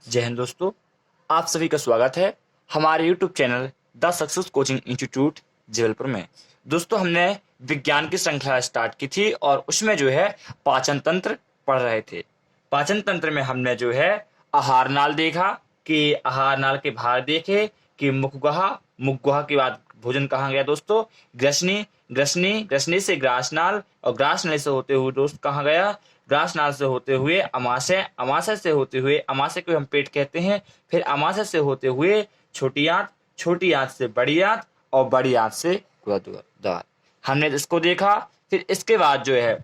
जय हिंद दोस्तों, आप सभी का स्वागत है हमारे YouTube channel the success coaching institute Jabalpur में। दोस्तों, हमने विज्ञान की श्रृंखला स्टार्ट की थी और उसमें जो है पाचन तंत्र पढ़ रहे थे। पाचन तंत्र में हमने जो है आहार नाल देखा कि आहार नाल के भाग देखे कि मुखगुहा, मुखगुहा के बाद भोजन कहाँ गया दोस्तों, ग्रसनी, ग्रसनी, ग्रसनी से ग्रासनाल और ग्रासनाल से होते हुए दोस्त कहाँ गया, ग्रासनाल से होते हुए अमाशय, अमाशय से होते हुए, अमाशय को हम पेट कहते हैं, फिर अमाशय से होते हुए छोटी आंत, छोटी आंत से बड़ी आंत और बड़ी आंत से द्वार। हमने इसको देखा। फिर इसके बाद जो है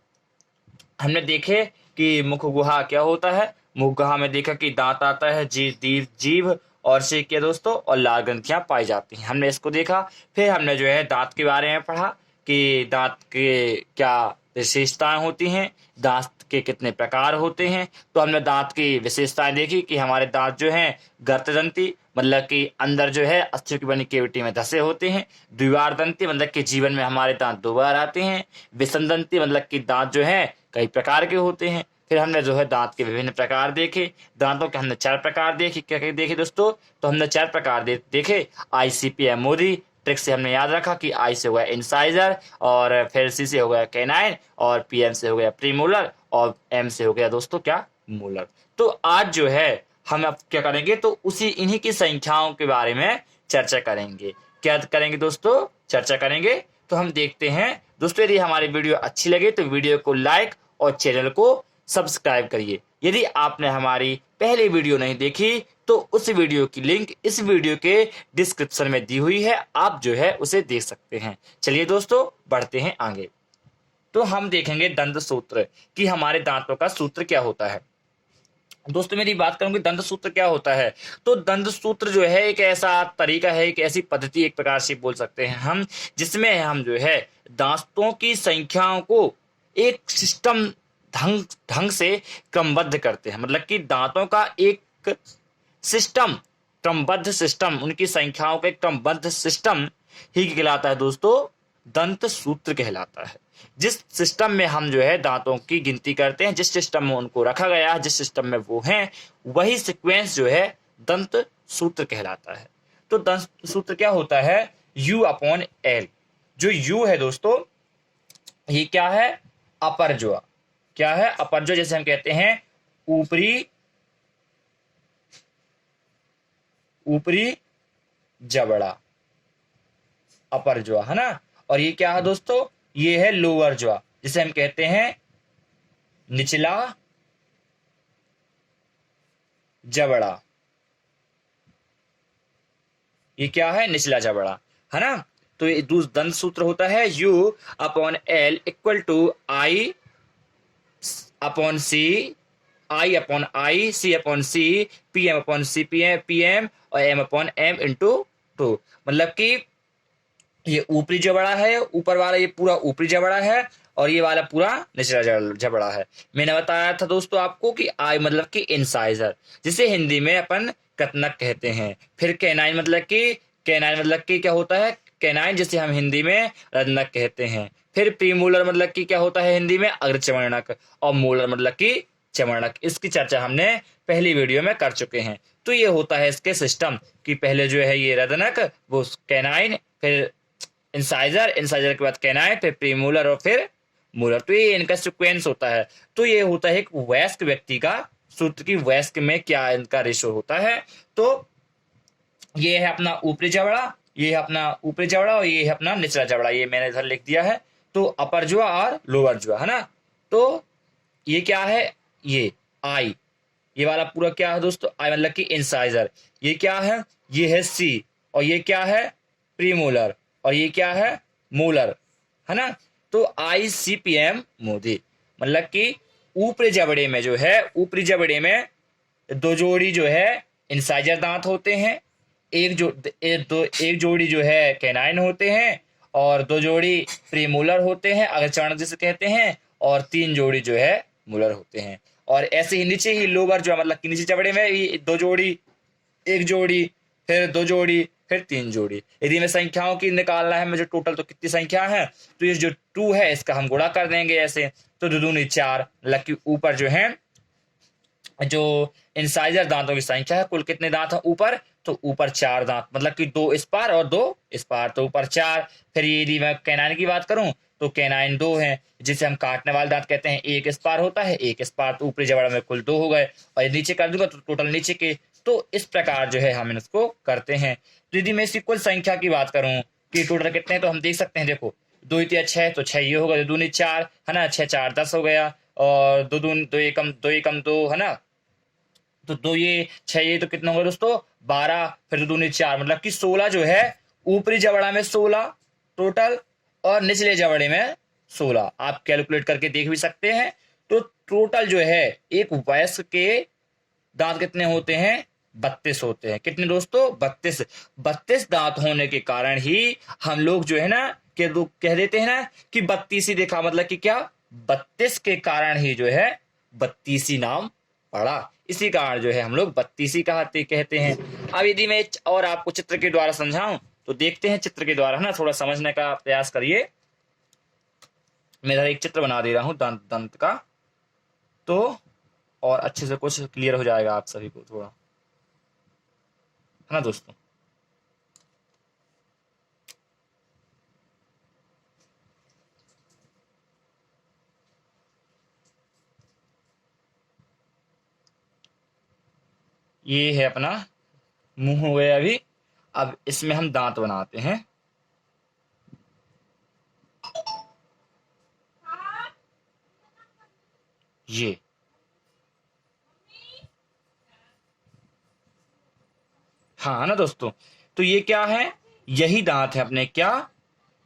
हमने देखे कि मुख गुहा क्या होता है। मुख गुहा में देखा कि दांत आता है, जीभ और से क्या दोस्तों और लाल ग्रंथियां पाई जाती हैं। हमने इसको देखा। फिर हमने जो है दांत के बारे में पढ़ा कि दांत के क्या विशेषताएं होती हैं, दांत के कितने प्रकार होते हैं। तो हमने दांत की विशेषताएं देखी कि हमारे दांत जो हैं गर्तदंती मतलब कि अंदर जो है अस्थियों की बनी केविटी में धसे होते हैं। द्विवार दंती मतलब कि जीवन में हमारे दांत दो बार आते हैं। विसंदंती मतलब कि दांत जो है कई प्रकार के होते हैं। फिर हमने जो है दांत के विभिन्न प्रकार देखे। दांतों के हमने 4 प्रकार देखे। क्या क्या देखे दोस्तों? तो हमने 4 प्रकार देखे। ICP मोदी ट्रिक से हमने याद रखा कि आई से हो गया इंसाइजर, और फिर सी से हो गया कैनाइन, और PM से हो गया प्रीमोलर, और M से हो गया दोस्तों क्या, मोलर। तो आज जो है हम अब क्या करेंगे, तो उसी इन्हीं की संख्याओं के बारे में चर्चा करेंगे। क्या करेंगे दोस्तों? चर्चा करेंगे। तो हम देखते हैं दोस्तों, यदि हमारी वीडियो अच्छी लगे तो वीडियो को लाइक और चैनल को सब्सक्राइब करिए। यदि आपने हमारी पहली वीडियो नहीं देखी तो उस वीडियो की लिंक इस वीडियो के डिस्क्रिप्शन में दी हुई है, आप जो है उसे देख सकते हैं। चलिए दोस्तों, बढ़ते हैं आगे। तो हम देखेंगे दंत सूत्र कि हमारे दांतों का सूत्र क्या होता है। दोस्तों, मेरी बात करूंगी दंत सूत्र क्या होता है। तो दंत सूत्र जो है एक ऐसा तरीका है, एक ऐसी पद्धति, एक प्रकार से बोल सकते हैं हम, जिसमें हम जो है दांतों की संख्याओं को एक सिस्टम ढंग से क्रमबद्ध करते हैं। मतलब कि दांतों का एक सिस्टम, क्रमबद्ध सिस्टम, उनकी संख्याओं का एक क्रमबद्ध सिस्टम ही कहलाता है दोस्तों, दंत सूत्र कहलाता है। जिस सिस्टम में हम जो है दांतों की गिनती करते हैं, जिस सिस्टम में उनको रखा गया है, जिस सिस्टम में वो हैं, वही सीक्वेंस जो है दंत सूत्र कहलाता है। तो दंत सूत्र क्या होता है? U/L। जो U है दोस्तों, ये क्या है? अपर ज्वा। क्या है? अपर ज्वा। जैसे हम कहते हैं ऊपरी जबड़ा, अपर ज्वा है ना। और ये क्या है दोस्तों? ये है लोअर ज्वा, जिसे हम कहते हैं निचला जबड़ा। ये क्या है? निचला जबड़ा है ना। तो ये दंत सूत्र होता है U/L equal to I/C, I/I, C/C, PM/PM और M/M इंटू 2। मतलब कि ये ऊपरी जबड़ा है, ऊपर वाला ये पूरा ऊपरी जबड़ा है, और ये वाला पूरा निचला जबड़ा है। मैंने बताया था दोस्तों आपको कि आई मतलब कि इंसाइजर, जिसे हिंदी में अपन कतनक कहते हैं। फिर कैनाइन मतलब कि क्या होता है? कैनाइन, जिसे हम हिंदी में रत्नक कहते हैं। फिर प्रीमोलर मतलब कि क्या होता है हिंदी में? अग्रचमर्णक। और मोलर मतलब कि चमर्णक। इसकी चर्चा हमने पहली वीडियो में कर चुके हैं। तो ये होता है इसके सिस्टम कि पहले जो है ये रदनक, वो कैनाइन, फिर इंसाइजर, इंसाइजर के बाद कैनाइन, फिर प्रीमोलर और फिर मोलर। तो ये इनका सीक्वेंस होता है। तो ये होता है एक वयस्क व्यक्ति का सूत्र की वयस्क में क्या इनका रेशो होता है। तो ये है अपना ऊपरी जबड़ा, ये है अपना ऊपरी जबड़ा, और ये है अपना निचला जबड़ा। ये मैंने इधर लिख दिया है। तो अपर ज्वा और लोअर ज्वा है ना। तो ये क्या है? ये आई, ये वाला पूरा क्या है दोस्तों? आई मतलब कि इंसाइजर। ये क्या है? ये है C। और ये क्या है? प्रीमोलर। और ये क्या है? मोलर है ना। तो ICPM मोदी मतलब कि ऊपरी जबड़े में जो है, ऊपरी जबड़े में 2 जोड़ी जो है इंसाइजर दांत होते हैं, एक जोड़ी जो है कैनाइन होते हैं, और 2 जोड़ी प्रीमोलर होते हैं, अग्रचरण जिसे कहते हैं, और 3 जोड़ी जो है मोलर होते हैं। और ऐसे ही नीचे ही लोअर जो मतलब कि नीचे जबड़े में ये 2 जोड़ी, 1 जोड़ी, फिर 2 जोड़ी, फिर 3 जोड़ी। यदि मैं संख्याओं की निकालना है मुझे टोटल, तो कितनी संख्या है? तो ये जो 2 है इसका हम गुणा कर देंगे ऐसे। तो 2 दूनी 4, मतलब कि ऊपर जो है जो इंसाइजर दांतों की संख्या है, कुल कितने दांत हैं ऊपर, तो ऊपर 4 दांत, मतलब कि 2 इस पार और 2 इस पार, तो ऊपर 4। फिर यदि मैं कैनाइन की बात करूं तो कैनाइन 2 है, जिसे हम काटने वाले दांत कहते हैं। एक इस पार होता है, एक इस पार, तो ऊपरी जबड़ा में कुल 2 हो गए, और यदि नीचे कर दूंगा तो टोटल नीचे के। तो इस प्रकार जो है हम इसको करते हैं। तो यदि मैं इसकी कुल संख्या की बात करूं कि टोटल कितने हैं, तो हम देख सकते हैं, देखो 2 तिया 6, तो 6 ये होगा, 2 दूनी 4 है ना, 6 4 10 हो गया, और 2 दून 2 एकम 2 एकम 2 है ना, तो 2 ये 6 ये तो कितना होगा दोस्तों 12, फिर 2 दूनी 4, मतलब कि 16 जो है ऊपरी जबड़ा में 16 टोटल, और निचले जबड़े में 16। आप कैलकुलेट करके देख भी सकते हैं। तो टोटल जो है एक वयस्क के दांत कितने होते हैं, 32 होते हैं। कितने दोस्तों, 32। 32 दांत होने के कारण ही हम लोग जो है ना, कि लोग कह देते हैं ना कि 32 ही देखा, मतलब कि क्या, 32 के कारण ही जो है 32 नाम पड़ा। इसी कारण जो है हम लोग 32 कहते हैं। अब यदि मैं और आपको चित्र के द्वारा समझाऊं तो देखते हैं चित्र के द्वारा, है ना, थोड़ा समझने का प्रयास करिए। मैं इधर एक चित्र बना दे रहा हूं दंत दंत का, तो और अच्छे से कुछ क्लियर हो जाएगा आप सभी को थोड़ा, है ना दोस्तों। ये है अपना मुंह हो गया अभी। अब इसमें हम दांत बनाते हैं। ये हाँ, है ना दोस्तों। तो ये क्या है, यही दांत है अपने, क्या,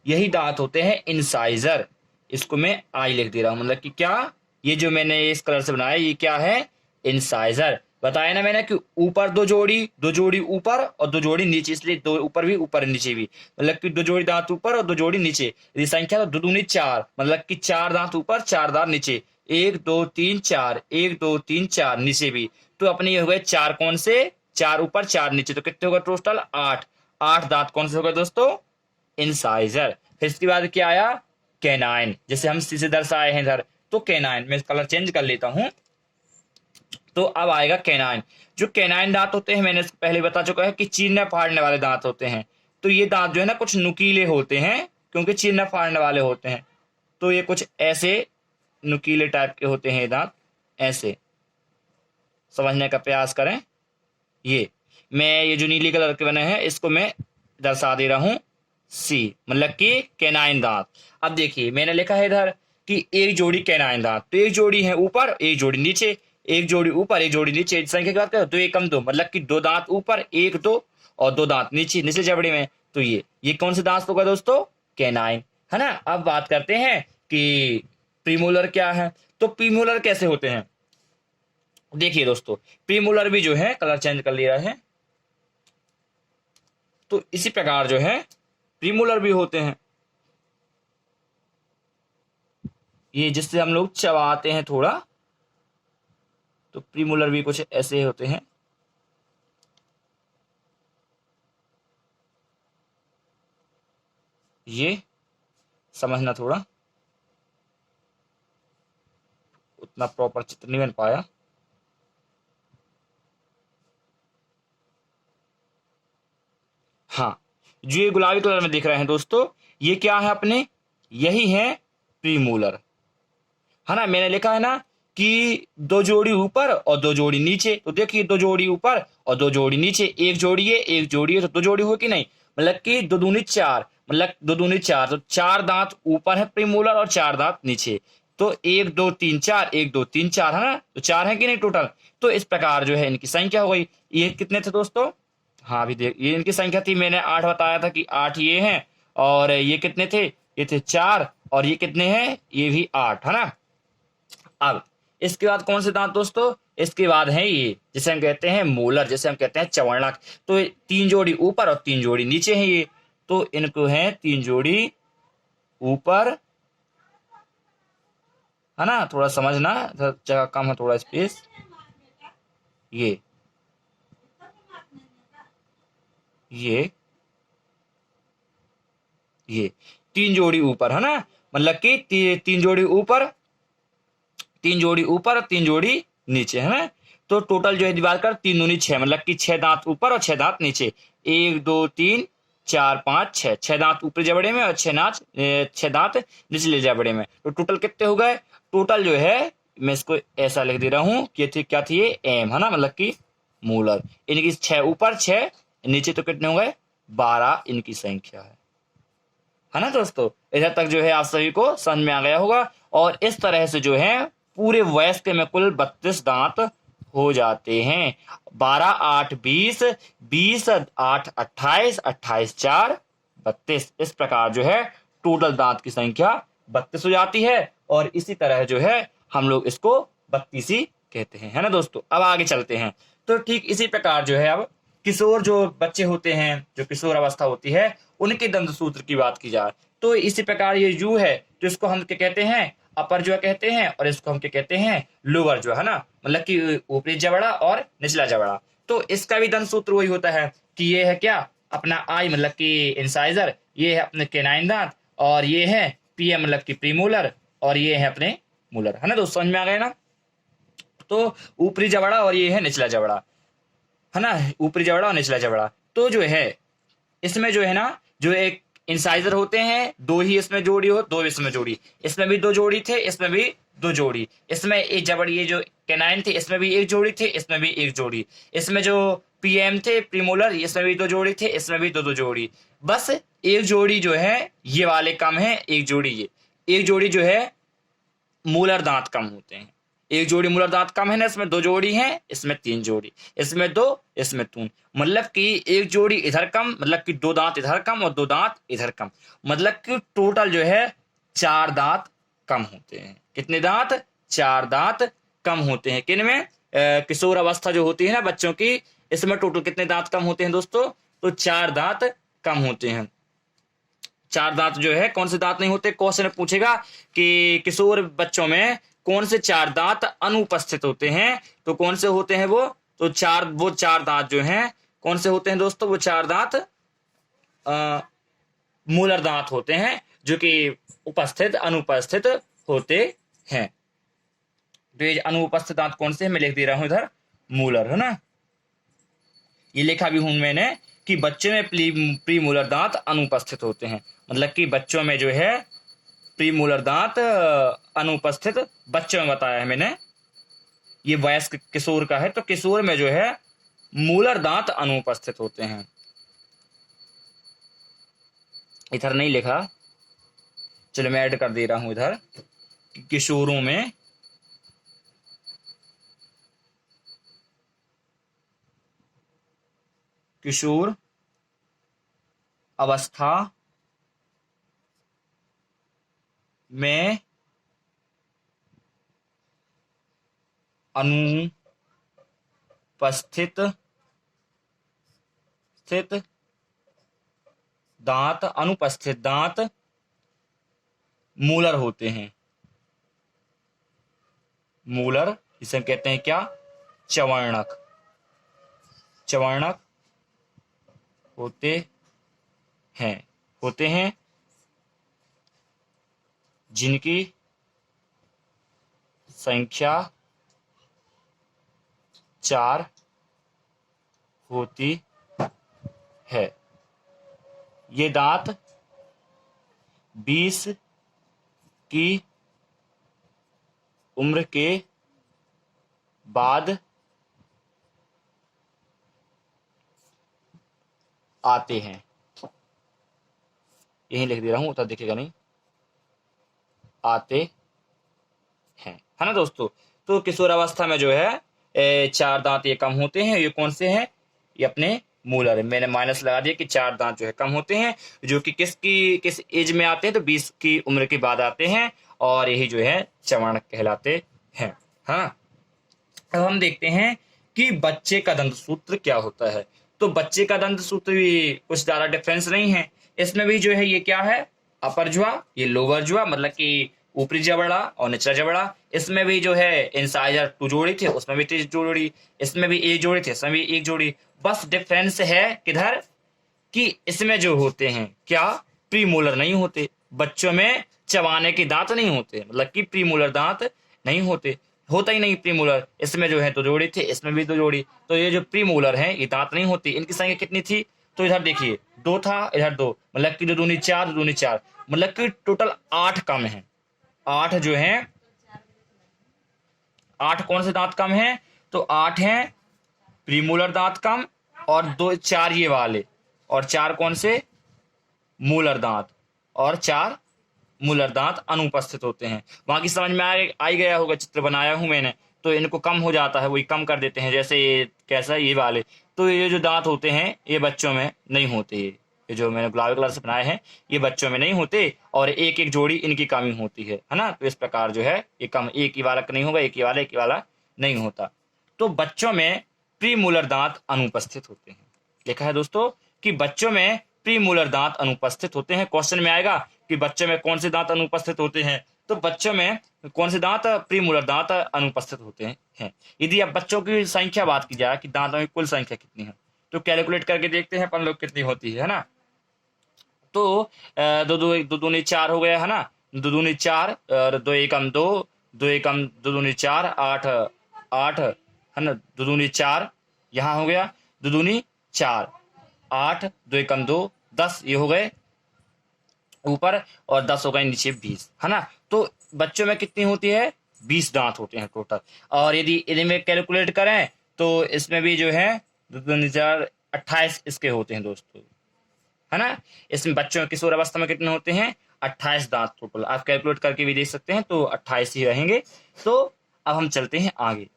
यही दांत होते हैं इंसाइजर। इसको मैं आई लिख दे रहा हूं, मतलब कि क्या, ये जो मैंने इस कलर से बनाया ये क्या है, इंसाइजर। बताया ना मैंने कि ऊपर 2 जोड़ी ऊपर और 2 जोड़ी नीचे, इसलिए 2 ऊपर भी ऊपर नीचे भी, मतलब कि 2 जोड़ी दांत ऊपर और 2 जोड़ी नीचे। यदि संख्या तो 2 दूनी 4, मतलब कि 4 दांत ऊपर 4 दांत नीचे, 1 2 3 4, 1 2 3 4 नीचे भी। तो अपने ये हो गए 4 कौन से, 4 ऊपर 4 नीचे, तो कितने होगा टोटल 8। 8 दांत कौन से हो गए दोस्तों, इंसाइजर। फिर इसके बाद क्या आया, कैनाइन, जैसे हम सी से दर्शाए हैं इधर, तो कैनाइन मैं कलर चेंज कर लेता हूं। तो अब आएगा कैनाइन। जो कैनाइन दांत होते हैं, मैंने पहले बता चुका है कि चीरने फाड़ने वाले दांत होते हैं। तो ये दांत जो है ना कुछ नुकीले होते हैं, क्योंकि चीरने फाड़ने वाले होते हैं। तो ये कुछ ऐसे नुकीले टाइप के होते हैं ये दांत, ऐसे समझने का प्रयास करें। ये जो नीली कलर के बने हैं इसको मैं दर्शा दे रहा हूं सी, मतलब कि कैनाइन दांत। अब देखिए मैंने लिखा है इधर कि एक जोड़ी कैनाइन दांत, तो एक जोड़ी है ऊपर एक जोड़ी नीचे, एक जोड़ी ऊपर एक जोड़ी नीचे। संख्या की बात करें तो 2 एकम 2, मतलब कि 2 दांत ऊपर 1 2 और 2 दांत नीचे निचले जबड़े में। तो ये कौन से दांत होगा दोस्तों, कैनाइन, है ना। अब बात करते हैं कि प्रीमोलर क्या है। तो प्रीमोलर कैसे होते हैं, देखिए दोस्तों, प्रीमोलर भी जो है कलर चेंज कर लिया है, तो इसी प्रकार जो है प्रीमोलर भी होते हैं। ये जिससे हम लोग चबाते हैं थोड़ा, तो प्रीमोलर भी कुछ ऐसे होते हैं। ये समझना थोड़ा, उतना प्रॉपर चित्र नहीं बन पाया। हाँ, जो ये गुलाबी कलर में दिख रहे हैं दोस्तों, ये क्या है अपने, यही है प्रीमोलर, है ना। मैंने लिखा है ना कि 2 जोड़ी ऊपर और 2 जोड़ी नीचे, तो देखिए 2 जोड़ी ऊपर और 2 जोड़ी नीचे, एक जोड़ी है एक जोड़ी है, तो 2 जोड़ी हुई कि नहीं, मतलब कि 2 दूनी 4, मतलब 2 दूनी 4, तो 4 दांत ऊपर है प्रीमोलर और 4 दांत नीचे। तो 1 2 3 4, 1 2 3 4, है ना, तो 4 है कि नहीं टोटल। तो इस प्रकार जो है इनकी संख्या हो गई। ये कितने थे दोस्तों, हाँ अभी देख, ये इनकी संख्या थी, मैंने 8 बताया था कि 8 ये हैं, और ये कितने थे, ये थे 4, और ये कितने हैं, ये भी 8, है ना। अब इसके बाद कौन से दांत दोस्तों, इसके बाद है ये जिसे हम कहते हैं मोलर, जैसे हम कहते हैं चवर्णक। तो 3 जोड़ी ऊपर और 3 जोड़ी नीचे हैं ये, तो इनको है 3 जोड़ी ऊपर, है ना, थोड़ा समझना, जगह कम है थोड़ा स्पेस। ये ये ये 3 जोड़ी ऊपर, है ना, मतलब कि 3 जोड़ी ऊपर 3 जोड़ी ऊपर और 3 जोड़ी नीचे, है ना। तो टोटल जो है डिवाइड कर 3 दूनी 6, मतलब कि 6 दांत ऊपर और 6 दांत नीचे। 1 2 3 4 5 6, 6 दांत ऊपरी जबड़े में और 6 दांत निचले जबड़े में। तो टोटल कितने हो गए? टोटल जो है मैं इसको ऐसा लिख दे रहा हूं कि थी क्या थी, ये एम है ना, मतलब कि मूलर। इनकी 6 ऊपर 6 नीचे, तो कितने हो गए? 12 इनकी संख्या है ना दोस्तों। इधर तक जो है आप सभी को समझ में आ गया होगा। और इस तरह से जो है पूरे वयस्क में कुल 32 दांत हो जाते हैं। 12 8 20, 20 8 28, 28 4 32। इस प्रकार जो है टोटल दांत की संख्या 32 हो जाती है। और इसी तरह जो है हम लोग इसको 32 ही कहते हैं, है ना दोस्तों। अब आगे चलते हैं। तो ठीक इसी प्रकार जो है अब किशोर जो बच्चे होते हैं, जो किशोर अवस्था होती है, उनके दंत सूत्र की बात की जाए तो इसी प्रकार ये यू है, तो इसको हम क्या कहते हैं? अपर जो कहते हैं, और इसको हम क्या कहते हैं? लोअर जो है ना, मतलब कि ऊपरी जबड़ा और निचला जबड़ा। तो इसका भी दंत सूत्र वही होता है कि ये है क्या? अपना आई मतलब कि इंसाइजर, ये है अपने केनाइन दांत, और ये है पीएम मतलब कि प्रीमोलर, और ये है अपने मूलर, है ना दोस्तों। समझ में आ गया ना। तो ऊपरी जबड़ा और ये है निचला जबड़ा, है ना, ऊपरी जबड़ा और निचला जबड़ा। तो जो है इसमें जो है ना, जो एक इंसाइजर होते हैं, 2 ही इसमें जोड़ी हो, 2 इसमें जोड़ी, इसमें भी 2 जोड़ी थे, इसमें भी 2 जोड़ी, इसमें एक जबड़ ये जो कैनाइन थे इसमें भी 1 जोड़ी थे, इसमें भी 1 जोड़ी, इसमें जो पीएम थे प्रीमोलर इसमें भी 2 जोड़ी थे, इसमें भी 2 जोड़ी। बस एक जोड़ी जो है ये वाले कम है, एक जोड़ी ये, एक जोड़ी जो है मूलर दांत कम होते हैं। एक जोड़ी मूलर दांत कम है ना, इसमें 2 जोड़ी हैं, इसमें 3 जोड़ी, इसमें 2, इसमें 3, मतलब कि एक जोड़ी इधर कम, मतलब कि 2 दांत इधर कम और 2 दांत इधर कम, मतलब कि टोटल जो है 4 दांत कम होते हैं। कितने दांत? 4 दांत कम होते हैं। किन में? किशोर अवस्था जो होती है ना बच्चों की, इसमें टोटल कितने दांत कम होते हैं दोस्तों? तो 4 दांत कम होते हैं। 4 दांत जो है, कौन से दांत नहीं होते? क्वेश्चन पूछेगा कि किशोर बच्चों में कौन से 4 दांत अनुपस्थित होते हैं, तो कौन से होते हैं वो? तो वो 4 दांत जो हैं कौन से होते हैं दोस्तों? वो 4 दांत मूलर दांत होते हैं, जो कि उपस्थित अनुपस्थित होते हैं। तो ये अनुपस्थित दांत कौन से हैं मैं लिख दे रहा हूं इधर, मूलर, है ना। ये लिखा भी हूं मैंने कि बच्चे में प्रीमूलर दांत अनुपस्थित होते हैं, मतलब कि बच्चों में जो है प्रीमूलर दांत अनुपस्थित, बच्चों में बताया है मैंने। ये वयस्क किशोर का है, तो किशोर में जो है मूलर दांत अनुपस्थित होते हैं। इधर नहीं लिखा, चलो मैं ऐड कर दे रहा हूं इधर। किशोरों में किशोर अवस्था में अनुपस्थित दांत मूलर होते हैं। मूलर जिसे हम कहते हैं क्या? चवर्णक। चवर्णक होते हैं जिनकी संख्या 4 होती है। ये दांत 20 की उम्र के बाद आते हैं। यही लिख दे रहा हूं, उतना दिखेगा नहीं, आते हैं, है ना दोस्तों। तो किशोर अवस्था में जो है 4 दांत ये कम होते हैं। ये कौन से हैं? ये अपने मूलर है। मैंने माइनस लगा दिया कि 4 दांत जो है कम होते हैं, जो कि किस एज में आते हैं? तो 20 की उम्र के बाद आते हैं, और यही जो है चवर्णक कहलाते हैं। हाँ, अब हम देखते हैं कि बच्चे का दंत सूत्र क्या होता है। तो बच्चे का दंत सूत्र भी कुछ ज्यादा डिफरेंस नहीं है। इसमें भी जो है ये क्या है? अपर जुआ, ये लोअर जुआ, मतलब कि ऊपरी जबड़ा और निचला जबड़ा। इसमें भी जो है इंसाइजर 2 जोड़ी थे, उसमें भी 3 जोड़ी, इसमें भी 1 जोड़ी थे, इसमें भी 1 जोड़ी। बस डिफरेंस है किधर? कि इसमें जो होते हैं क्या? प्रीमोलर नहीं होते। बच्चों में चबाने के दांत नहीं होते, मतलब कि प्रीमोलर दांत नहीं होते। होता ही नहीं प्रीमोलर। इसमें जो है 2 जोड़ी थे, इसमें भी 2 जोड़ी। तो ये जो प्रीमोलर है ये दांत नहीं होती। इनकी संख्या कितनी थी? तो इधर देखिए 2 था, इधर 2, मतलब कि 2 दूनी 4, 2 दूनी 4, मतलब कि टोटल 8 कम है। 8 जो है, 8 कौन से दांत कम है? तो 8 हैं प्रीमोलर दांत कम, और 2 4 ये वाले, और 4 कौन से? मूलर दांत, और 4 मूलर दांत अनुपस्थित होते हैं। बाकी समझ में आ गया होगा, चित्र बनाया हूं मैंने। तो इनको कम हो जाता है, वही कम कर देते हैं। जैसे ये कैसा, ये वाले। तो ये जो दांत होते हैं ये बच्चों में नहीं होते। ये जो मैंने गुलाबी कलर से बनाए हैं ये बच्चों में नहीं होते, और एक एक जोड़ी इनकी कमी होती है ना। तो इस प्रकार जो है ये कम, एक ही वाला नहीं होगा, एक ही वाला, एक ही वाला नहीं होता। तो बच्चों में प्रीमोलर दांत अनुपस्थित होते हैं। देखा है दोस्तों कि बच्चों में प्रीमोलर दांत अनुपस्थित होते हैं। क्वेश्चन में आएगा कि बच्चों में कौन से दांत अनुपस्थित होते हैं, तो बच्चों में कौन से दांत? प्रीमोलर दांत अनुपस्थित होते हैं। यदि अब बच्चों की संख्या बात की जाए कि दांतों की कुल संख्या कितनी है, तो कैलकुलेट करके देखते हैं अपन लोग कितनी होती है ना। तो 2 दूनी 4 हो गया है ना, 2 दूनी 4, और 2 एकम 2, 2 एकम 2 दूनी 4, 8 8 है ना, 2 दूनी 4 यहाँ हो गया, 2 दूनी 4, 8, 2 एकम 2, 10 ये हो गए ऊपर, और 10 हो गए नीचे 20, है ना। तो बच्चों में कितनी होती है? 20 दांत होते हैं टोटल। और यदि इनमें कैलकुलेट करें तो इसमें भी जो है 2 दूनी 4, 28 इसके होते हैं दोस्तों, है ना। इसमें बच्चों की किशोर अवस्था में कितने होते हैं? 28 दांत टोटल। आप कैलकुलेट करके भी देख सकते हैं, तो 28 ही रहेंगे। तो अब हम चलते हैं आगे।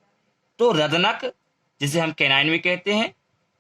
तो रदनक, जिसे हम कैनाइन भी कहते हैं,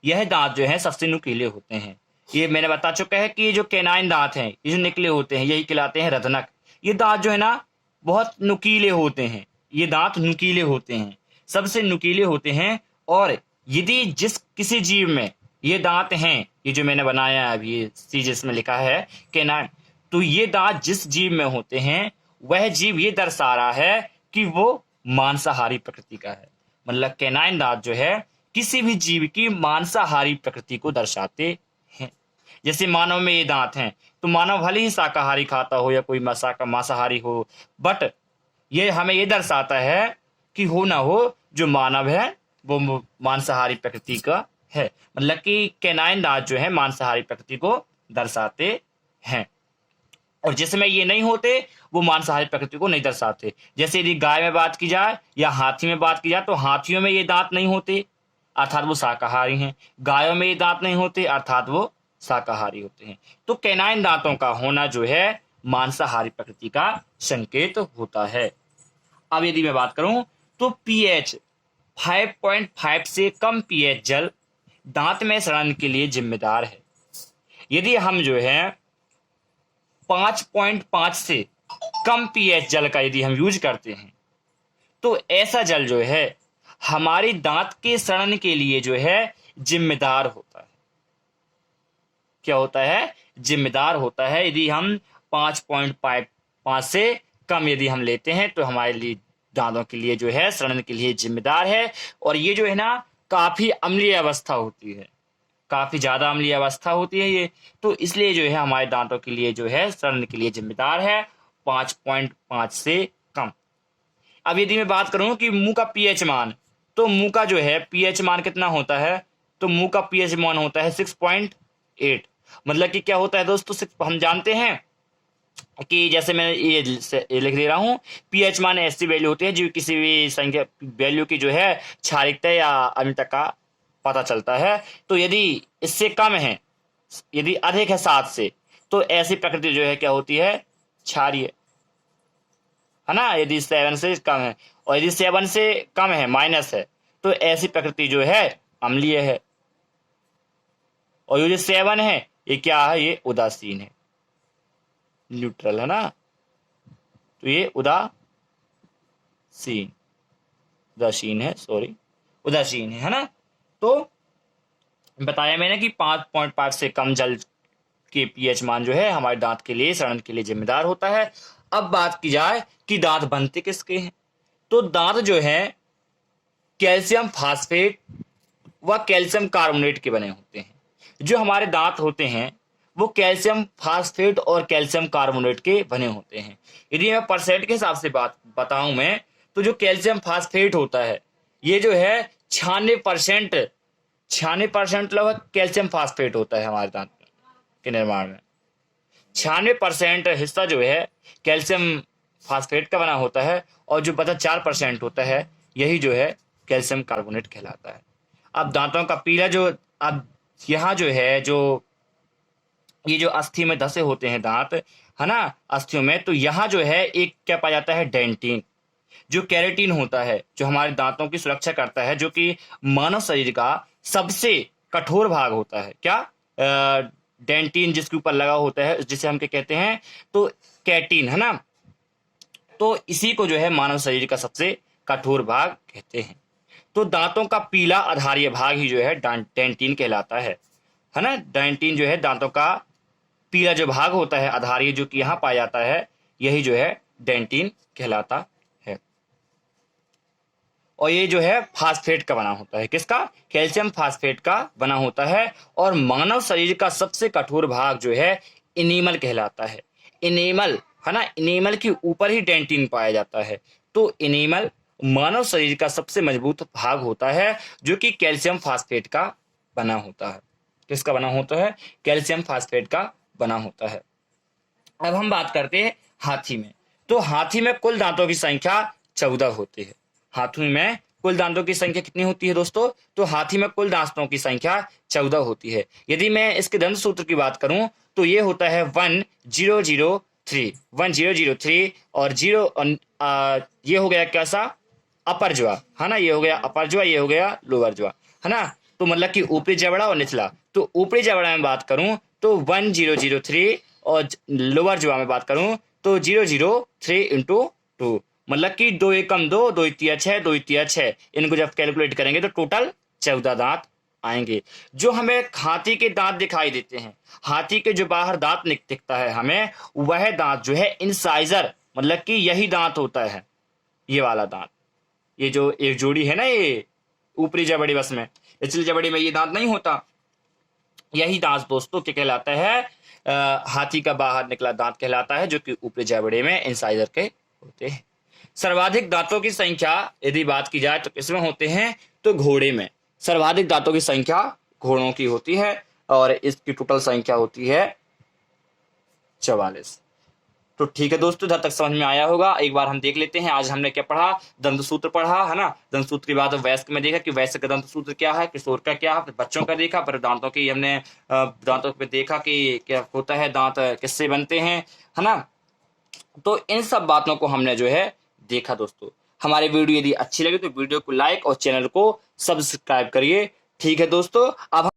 यह दांत जो है सबसे नुकीले होते हैं। ये मैंने बता चुका है कि जो कैनाइन दांत हैं ये जो निकले होते हैं यही कहलाते हैं रदनक। ये दांत जो है ना बहुत नुकीले होते हैं। ये दांत नुकीले होते हैं, सबसे नुकीले होते हैं। और यदि जिस किसी जीव में ये दांत हैं, ये जो मैंने बनाया है अभी, ये सी जिसमें लिखा है कैनाइन, तो ये दांत जिस जीव में होते हैं वह जीव ये दर्शा रहा है कि वो मांसाहारी प्रकृति का है। मतलब कैनाइन दांत जो है किसी भी जीव की मांसाहारी प्रकृति को दर्शाते हैं। जैसे मानव में ये दांत हैं, तो मानव भले ही शाकाहारी खाता हो या कोई मांसाहारी हो, बट ये हमें ये दर्शाता है कि हो ना हो जो मानव है वो मांसाहारी प्रकृति का है। मतलब कि कैनाइन दांत जो है मांसाहारी प्रकृति को दर्शाते हैं। और जिसमें ये नहीं होते वो मांसाहारी प्रकृति को नहीं दर्शाते। जैसे यदि गाय में बात की जाए या हाथी में बात की जाए, तो हाथियों में ये दांत नहीं होते, अर्थात वो शाकाहारी हैं। गायों में ये दांत नहीं होते, अर्थात वो शाकाहारी होते हैं। तो कैनाइन दांतों का होना जो है मांसाहारी प्रकृति का संकेत होता है। अब यदि मैं बात करूं तो पीएच 5.5 से कम पीएच जल दांत में सड़न के लिए जिम्मेदार है। यदि हम जो है 5.5 से कम पीएच जल का यदि हम यूज करते हैं, तो ऐसा जल जो है हमारी दांत के सड़न के लिए जो है जिम्मेदार होता है। क्या होता है? जिम्मेदार होता है। यदि हम 5.5 से कम यदि हम लेते हैं तो हमारे लिए दांतों के लिए जो है सड़न के लिए जिम्मेदार है। और ये जो है ना काफी अम्लीय अवस्था होती है, काफी ज्यादा अम्लीय अवस्था होती है ये। तो इसलिए जो है हमारे दांतों के लिए जो है सड़न के लिए जिम्मेदार है 5.5 से कम। अब यदि मैं बात करूं कि मुंह का पीएच मान, तो मुंह का जो है पीएच मान कितना होता है? तो मुंह का पीएच मान होता है 6.8। मतलब कि क्या होता है दोस्तों, हम जानते हैं कि जैसे मैं ये लिख दे रहा हूं, पीएच मान ऐसी वैल्यू होती है जो किसी भी संख्या वैल्यू की जो है क्षारीयता या अम्लता का पता चलता है। तो यदि इससे कम है, यदि अधिक है 7 से, तो ऐसी प्रकृति जो है क्या होती है? क्षारीय, है ना। यदि 7 से कम है, और यदि 7 से कम है, माइनस है, तो ऐसी प्रकृति जो है अम्लीय है। और ये जो 7 है ये क्या है? ये उदासीन है, न्यूट्रल, है ना। तो ये उदासीन है, उदासीन है ना। तो बताया मैंने कि 5.5 से कम जल के पीएच मान जो है हमारे दांत के लिए सड़न के लिए जिम्मेदार होता है। अब बात की जाए कि दांत बनते किसके हैं, तो दांत जो है कैल्शियम फास्फेट व कैल्शियम कार्बोनेट के बने होते हैं। जो हमारे दांत होते हैं वो कैल्शियम फास्फेट और कैल्शियम कार्बोनेट के बने होते हैं। यदि मैं परसेंट के हिसाब से बात बताऊं मैं, तो जो कैल्शियम फास्फेट होता है ये जो है 96% लगभग कैल्शियम फास्फेट होता है हमारे दांत के निर्माण में। 96% हिस्सा जो है कैल्शियम फास्फेट का बना होता है और जो बचा 4% होता है यही जो है कैल्शियम कार्बोनेट कहलाता है। अब दांतों का पीला जो अब यहाँ जो है जो ये जो अस्थि में धसे होते हैं दांत है ना अस्थियों में, तो यहाँ जो है एक क्या पाया जाता है डेंटिन, जो कैरेटिन होता है जो हमारे दांतों की सुरक्षा करता है, जो कि मानव शरीर का सबसे कठोर भाग होता है। क्या डेंटिन जिसके ऊपर लगा होता है जिसे हम क्या कहते हैं, तो कैटिन है ना, तो इसी को जो है मानव शरीर का सबसे कठोर भाग कहते हैं। तो दांतों का पीला आधारीय भाग ही जो है डेंटिन कहलाता है ना। डेंटिन जो है दांतों का पीला जो भाग होता है आधारीय जो कि यहाँ पाया जाता है यही जो है डेंटिन कहलाता है। और ये जो है फास्फेट का बना होता है, किसका, कैल्शियम फास्फेट का बना होता है। और मानव शरीर का सबसे कठोर भाग जो है इनेमल कहलाता है। इनेमल है ना, इनेमल के ऊपर ही डेंटिन पाया जाता है। तो इनेमल मानव शरीर का सबसे मजबूत भाग होता है जो कि कैल्शियम फास्फेट का बना होता है। किसका बना होता है, कैल्शियम फास्फेट का बना होता है। अब हम बात करते हैं हाथी में। तो हाथी में कुल दांतों की संख्या 14 होती है। हाथी में कुल दांतों की संख्या कितनी होती है दोस्तों, तो हाथी में कुल दांतों की संख्या 14 होती है। यदि मैं इसके दंत सूत्र की बात करूं तो ये होता है 1003 और 0 ये हो गया कैसा, अपर ज्वा है ना, ये हो गया अपर ज्वा, ये हो गया लोअर ज्वा है ना। तो मतलब कि ऊपरी जबड़ा और निचला। तो ऊपरी जबड़ा में बात करूं तो 1003 और लोअर ज्वा में बात करूं तो 003 इंटू 2, मतलब कि 2 एकम 2, 2 इतिया 6, 2 इतिया 6, इनको जब कैलकुलेट करेंगे तो टोटल 14 दांत आएंगे। जो हमें हाथी के दांत दिखाई देते हैं, हाथी के जो बाहर दांत दिखता है हमें, वह दांत जो है इंसाइजर, मतलब कि यही दांत होता है, ये वाला दांत, ये जो एक जोड़ी है ना, ये ऊपरी जबड़ी बस में, निचली जबड़ी में ये दांत नहीं होता, यही दांत दोस्तों क्या कहलाता है, हाथी का बाहर निकला दांत कहलाता है, जो कि ऊपरी जबड़े में इंसाइजर के होते हैं। सर्वाधिक दांतों की संख्या यदि बात की जाए तो किसमें होते हैं, तो घोड़े में। सर्वाधिक दांतों की संख्या घोड़ों की होती है और इसकी टोटल संख्या होती है 44। तो ठीक है दोस्तों, इधर तक समझ में आया होगा। एक बार हम देख लेते हैं आज हमने क्या पढ़ा, दंत सूत्र पढ़ा है ना। दंत सूत्र के बाद वयस्क में देखा कि वयस्क का दंत सूत्र क्या है, किशोर का क्या है, बच्चों का देखा, पर दांतों की हमने दांतों पे देखा कि क्या होता है, दांत किससे बनते हैं है ना। तो इन सब बातों को हमने जो है देखा दोस्तों। हमारी वीडियो यदि अच्छी लगे तो वीडियो को लाइक और चैनल को सब्सक्राइब करिए। ठीक है दोस्तों, अब